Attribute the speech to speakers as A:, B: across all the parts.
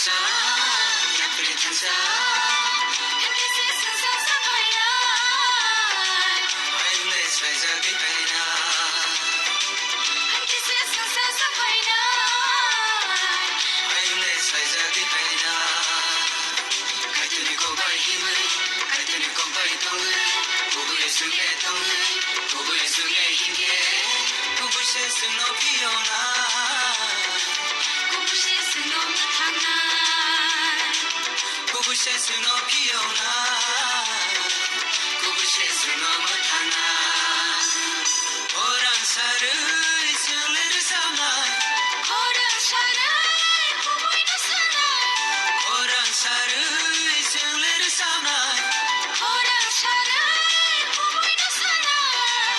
A: Tansa, yakri tansa,
B: Hangisi sunsa sapaina,
A: ayule swayzagi kaina,
B: hangisi sunsa sapaina,
A: ayule swayzagi kaina. Kaituni kompai himui, kaituni kompai tongai, bubuye sunge tongai, bubuye sunge hinge, bubushe suno piona.
B: kubushi suno mutanga,
A: Kubushe suno piona, kubushe suno mutana. Orang saru isler samai,
B: korang sharai kubuina sanai,
A: orang saru isler samai.
B: korang sharai kubuina sanai,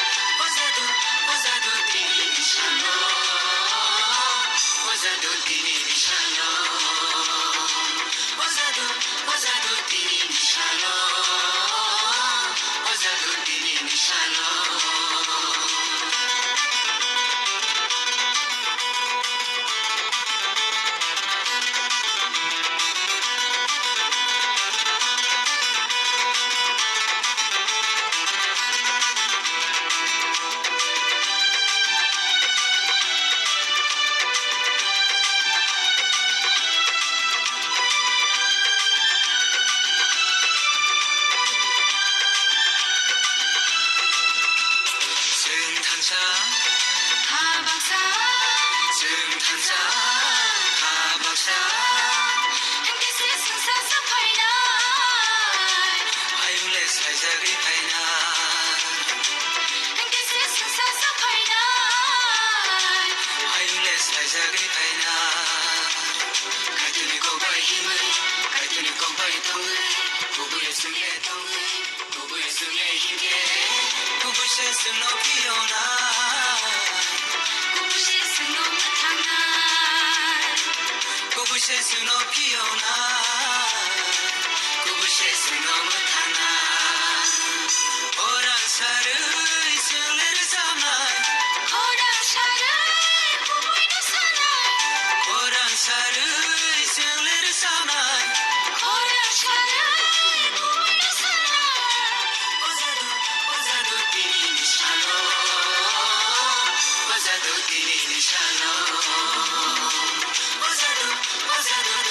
A: Ozadu tini nishano, ozadu tini nishano, ozadu tini nishano, ozadu tini nishano. 승탄사
B: 가방사,
A: 승탄사 가박사
B: hangisi sunsa sapaina,
A: 아유레 살자기 파이나
B: hangisi sunsa sapaina,
A: 아유레 살자기 파이나 가이투니 꼼바이 힘을 가이투니 꼼바이 통을 부부의 승에 통을 부부의 승에 힘게 부부의 승 높이오나
B: kubushi suno mutanga,
A: 부부의 승 높이오나 부부의 승 너무타나 오랑사를 승리를 삼나이
B: korang sharai kubuina sanai,
A: 오랑사를 승리를 삼나이
B: korang sharai kubuina sanai,
A: 오자도 띠니 니샬로 오자도 띠니 니샬로